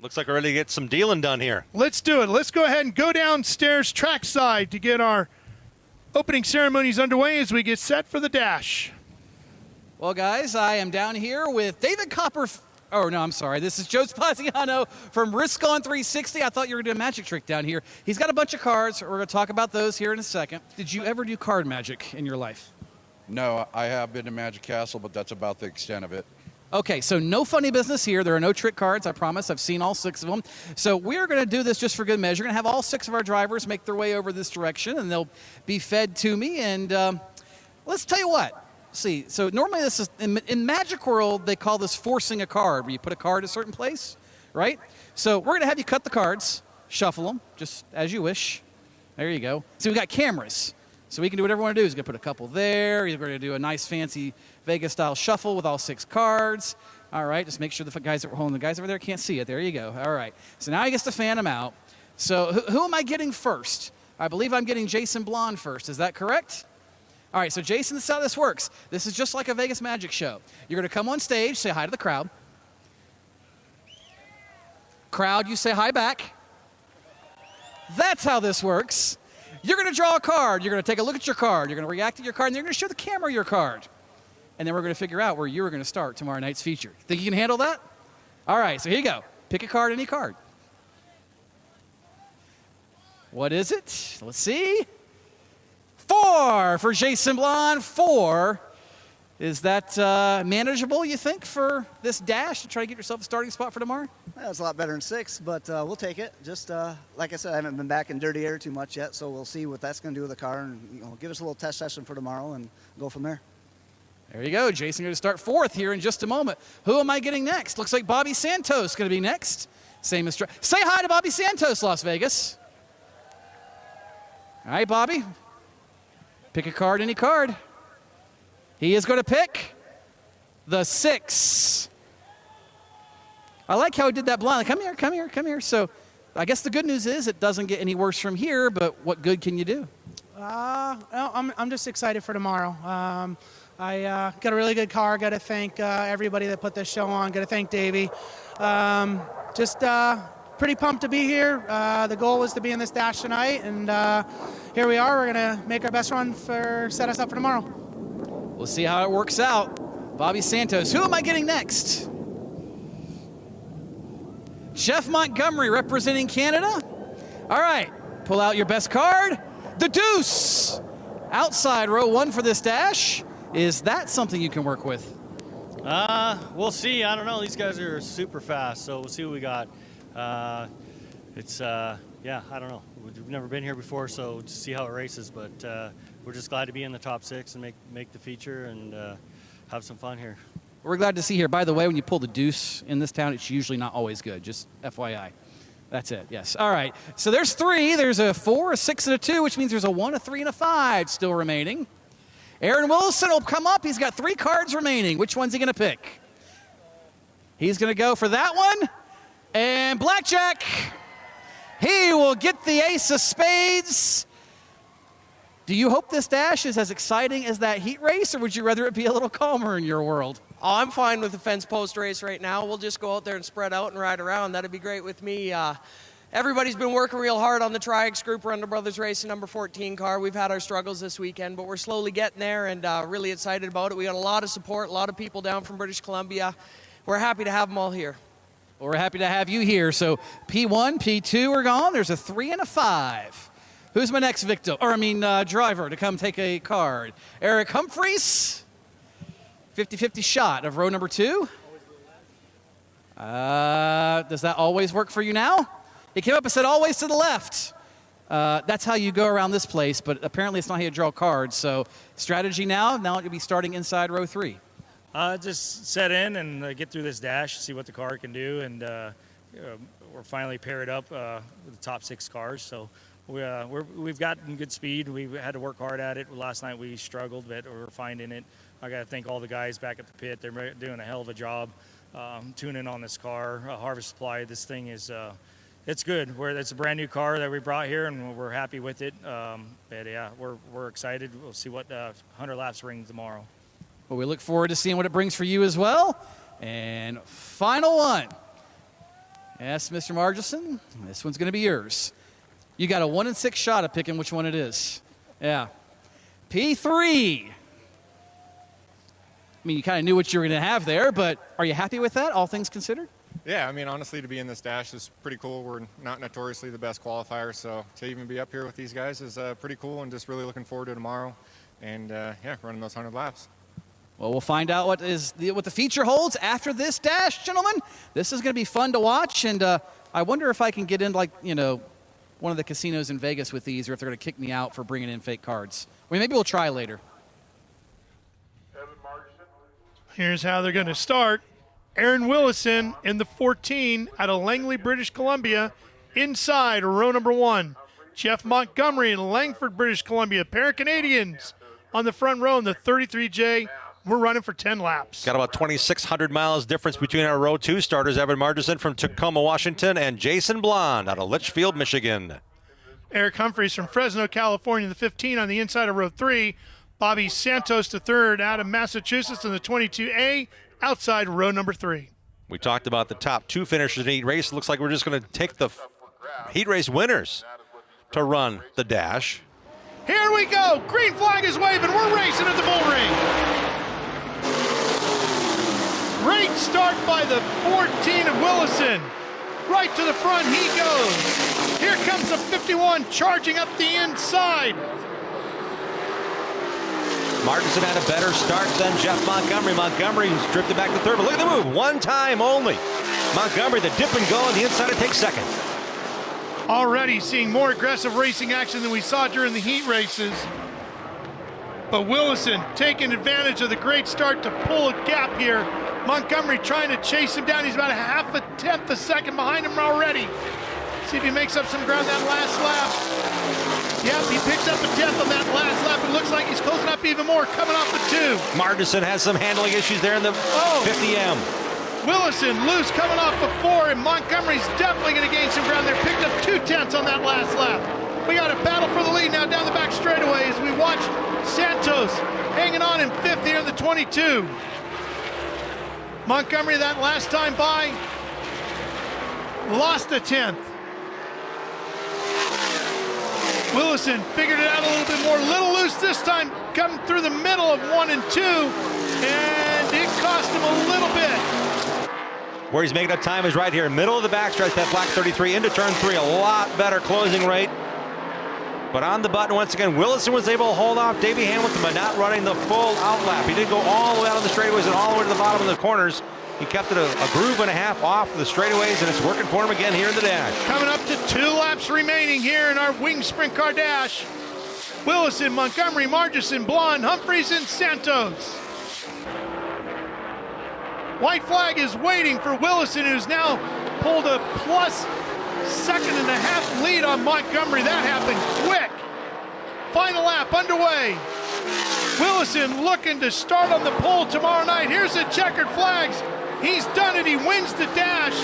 Looks like we're ready to get some dealing done here. Let's do it. Let's go ahead and go downstairs trackside to get our opening ceremonies underway as we get set for the dash. Well, guys, I am down here with David Copper. Oh, no, I'm sorry. This is Joe Spaziano from Risk On 360. I thought you were going to do a magic trick down here. He's got a bunch of cards. We're going to talk about those here in a second. Did you ever do card magic in your life? No, I have been to Magic Castle, but that's about the extent of it. Okay, so no funny business here. There are no trick cards, I promise. I've seen all 6 of them. So we're going to do this just for good measure. We're going to have all 6 of our drivers make their way over this direction, and they'll be fed to me. And let's tell you what. See, so normally this is, in Magic World, they call this forcing a card, where you put a card a certain place, right? So we're going to have you cut the cards, shuffle them, just as you wish. There you go. So we've got cameras. So we can do whatever we want to do. He's going to put a couple there. He's going to do a nice fancy Vegas-style shuffle with all 6 cards. All right, just make sure the guys that were holding the guys over there can't see it. There you go. All right. So now he gets to fan them out. So who am I getting first? I believe I'm getting Jason Blonde first. Is that correct? All right, so Jason, this is how this works. This is just like a Vegas magic show. You're going to come on stage, say hi to the crowd. Crowd, you say hi back. That's how this works. You're going to draw a card. You're going to take a look at your card. You're going to react to your card, and you're going to show the camera your card. And then we're going to figure out where you're going to start tomorrow night's feature. Think you can handle that? All right, so here you go. Pick a card, any card. What is it? Let's see. 4 for Jason Blonde. 4. Is that manageable, you think, for this dash to try to get yourself a starting spot for tomorrow? Well, it's a lot better than 6, but we'll take it. Just like I said, I haven't been back in dirty air too much yet, so we'll see what that's going to do with the car, and give us a little test session for tomorrow and go from there. There you go. Jason going to start 4th here in just a moment. Who am I getting next? Looks like Bobby Santos going to be next. Same as say hi to Bobby Santos, Las Vegas. All right, Bobby. Pick a card, any card. He is going to pick the 6. I like how he did that blind. Come here, come here, come here. So I guess the good news is it doesn't get any worse from here, but what good can you do? I'm just excited for tomorrow. I got a really good car. Got to thank everybody that put this show on. Got to thank Davey. Just pretty pumped to be here. The goal was to be in this dash tonight, and here we are. We're going to make our best run set us up for tomorrow. We'll see how it works out. Bobby Santos. Who am I getting next? Jeff Montgomery representing Canada. All right, pull out your best card. The deuce. Outside row 1 for this dash. Is that something you can work with? We'll see. I don't know. These guys are super fast, so we'll see what we got. Yeah, I don't know. We've never been here before, so to see how it races, but we're just glad to be in the top 6 and make the feature and have some fun here. We're glad to see here. By the way, when you pull the deuce in this town, it's usually not always good. Just FYI. That's it, yes. All right, so there's 3. There's a 4, a 6, and a 2, which means there's a 1, a 3, and a 5 still remaining. Aaron Wilson will come up. He's got 3 cards remaining. Which one's he going to pick? He's going to go for that one. And blackjack. He will get the ace of spades. Do you hope this dash is as exciting as that heat race, or would you rather it be a little calmer in your world? Oh, I'm fine with the fence post race right now. We'll just go out there and spread out and ride around. That'd be great with me. Everybody's been working real hard on the Tri-X Group Rundle Brothers Racing number 14 car. We've had our struggles this weekend, but we're slowly getting there and really excited about it. We got a lot of support, a lot of people down from British Columbia. We're happy to have them all here. Well, we're happy to have you here. So P1, P2 are gone. There's a 3 and a 5. Who's my next victim? Driver to come take a card. Eric Humphreys. 50-50 shot of row number 2. Does that always work for you now? He came up and said always to the left. That's how you go around this place, but apparently it's not how you draw cards. So strategy now you'll be starting inside row 3. Just set in and get through this dash, see what the car can do, and we're finally paired up with the top 6 cars. So we've gotten good speed. We had to work hard at it. Last night we struggled, but we're finding it. I got to thank all the guys back at the pit. They're doing a hell of a job tuning on this car. Harvest Supply, this thing is it's good. It's a brand new car that we brought here, and we're happy with it. But yeah, we're excited. We'll see what 100 laps brings tomorrow. Well, we look forward to seeing what it brings for you as well. And final one. Yes, Mr. Margison, this one's going to be yours. You got a 1 in 6 shot at picking which one it is. Yeah. P3. I mean, you kind of knew what you were going to have there, but are you happy with that, all things considered? Yeah, I mean, honestly, to be in this dash is pretty cool. We're not notoriously the best qualifier, so to even be up here with these guys is pretty cool, and just really looking forward to tomorrow and, yeah, running those 100 laps. Well, we'll find out what the feature holds after this dash, gentlemen. This is going to be fun to watch, and I wonder if I can get in, like, you know, one of the casinos in Vegas with these, or if they're going to kick me out for bringing in fake cards. Well, maybe we'll try later. Here's how they're going to start. Aaron Willison in the 14 out of Langley, British Columbia, inside row number 1. Jeff Montgomery in Langford, British Columbia, pair of Canadians on the front row in the 33J. We're running for 10 laps. Got about 2,600 miles difference between our row 2 starters, Evan Margison from Tacoma, Washington, and Jason Blond out of Litchfield, Michigan. Eric Humphreys from Fresno, California, the 15 on the inside of row 3. Bobby Santos, the 3rd out of Massachusetts in the 22A, outside row number 3. We talked about the top 2 finishers in the heat race. It looks like we're just going to take the heat race winners to run the dash. Here we go. Green flag is waving. We're racing at the bull ring. Great start by the 14 of Willison. Right to the front he goes. Here comes the 51 charging up the inside. Martinson had a better start than Jeff Montgomery. Montgomery's drifted back to 3rd, but look at the move. One time only. Montgomery, the dip and go on the inside, to take 2nd. Already seeing more aggressive racing action than we saw during the heat races. But Willison taking advantage of the great start to pull a gap here. Montgomery trying to chase him down. He's about a 0.5 second behind him already. See if he makes up some ground that last lap. Yep, he picks up a 10th on that last lap. It looks like he's closing up even more, coming off the 2. Martinson has some handling issues there in the 50M. Willison loose coming off the 4, and Montgomery's definitely going to gain some ground there. Picked up 0.2 on that last lap. We got a battle for the lead now down the back straightaway as we watch Santos hanging on in 5th here in the 22. Montgomery that last time by lost a 10th. Willison figured it out a little bit more. Little loose this time, coming through the middle of 1 and 2, and it cost him a little bit. Where he's making up time is right here, middle of the backstretch, that black 33 into turn 3. A lot better closing rate. But on the button once again, Willison was able to hold off Davey Hamilton by not running the full out lap. He didn't go all the way out on the straightaways and all the way to the bottom of the corners. He kept it a groove and a half off the straightaways, and it's working for him again here in the dash. Coming up to 2 laps remaining here in our wing sprint car dash. Willison, Montgomery, Margison, Blonde, Humphreys, and Santos. White flag is waiting for Willison, who's now pulled a plus 2.5 lead on Montgomery. That happened quick. Final lap underway. Willison looking to start on the pole tomorrow night. Here's the checkered flags. He's done it. He wins the dash.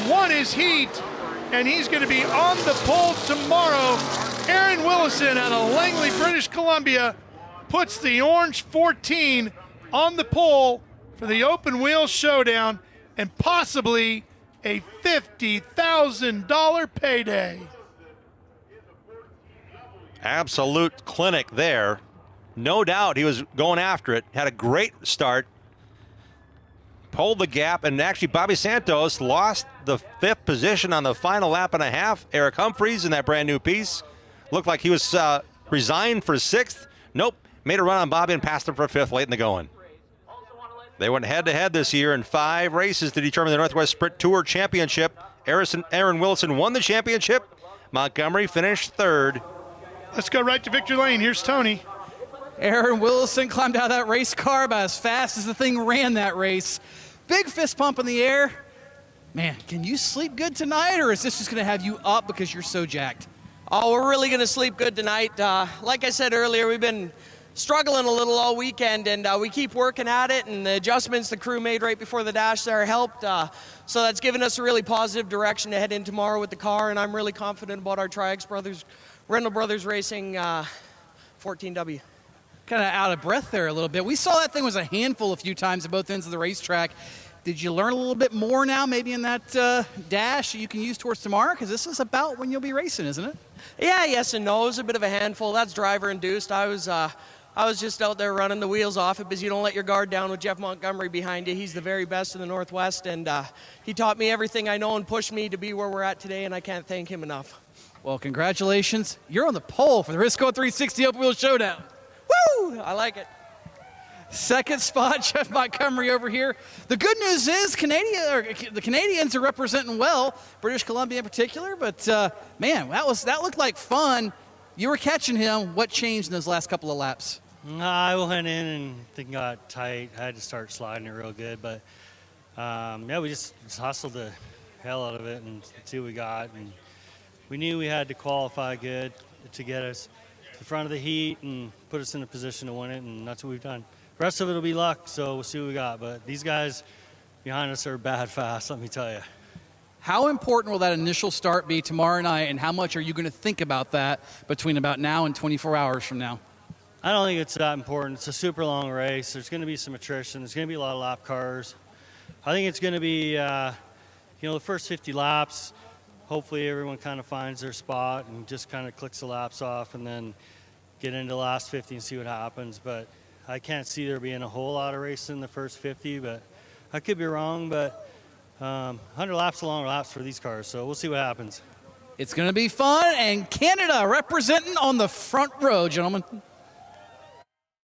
Won his heat. And he's going to be on the pole tomorrow. Aaron Willison out of Langley, British Columbia, puts the orange 14 on the pole for the open wheel showdown and possibly a $50,000 payday. Absolute clinic there. No doubt he was going after it. Had a great start. Pulled the gap, and actually Bobby Santos lost the 5th position on the final lap and a half. Eric Humphreys in that brand new piece. Looked like he was resigned for 6th. Nope, made a run on Bobby and passed him for 5th late in the going. They went head-to-head this year in 5 races to determine the Northwest Sprint Tour Championship. Aaron Willison won the championship. Montgomery finished 3rd. Let's go right to victory lane. Here's Tony. Aaron Willison climbed out of that race car about as fast as the thing ran that race. Big fist pump in the air. Man, can you sleep good tonight, or is this just going to have you up because you're so jacked? Oh, we're really going to sleep good tonight. Like I said earlier, we've been struggling a little all weekend, and we keep working at it, and the adjustments the crew made right before the dash there helped. So that's given us a really positive direction to head in tomorrow with the car, and I'm really confident about our Tri-X Brothers, Rendell Brothers Racing 14W. Kind of out of breath there a little bit. We saw that thing was a handful a few times at both ends of the racetrack. Did you learn a little bit more now, maybe in that dash you can use towards tomorrow? Because this is about when you'll be racing, isn't it? Yeah, yes and no. It was a bit of a handful. That's driver induced. I was just out there running the wheels off it because you don't let your guard down with Jeff Montgomery behind you. He's the very best in the Northwest, and he taught me everything I know and pushed me to be where we're at today, and I can't thank him enough. Well, congratulations. You're on the pole for the Risco 360 Open Wheel Showdown. Woo! I like it. Second spot, Jeff Montgomery over here. The good news is the Canadians are representing well, British Columbia in particular. But man, that looked like fun. You were catching him. What changed in those last couple of laps? I went in and things got tight. I had to start sliding it real good, but yeah, we just hustled the hell out of it and see what we got. And we knew we had to qualify good to get us to the front of the heat and put us in a position to win it, and that's what we've done. The rest of it will be luck, so we'll see what we got. But these guys behind us are bad fast, let me tell you. How important will that initial start be tomorrow night, and how much are you going to think about that between about now and 24 hours from now? I don't think it's that important. It's a super long race. There's going to be some attrition. There's going to be a lot of lap cars. I think it's going to be, the first 50 laps, hopefully everyone kind of finds their spot and just kind of clicks the laps off and then get into the last 50 and see what happens. But I can't see there being a whole lot of racing in the first 50, but I could be wrong. But 100 laps are long laps for these cars, so we'll see what happens. It's going to be fun, and Canada representing on the front row, gentlemen.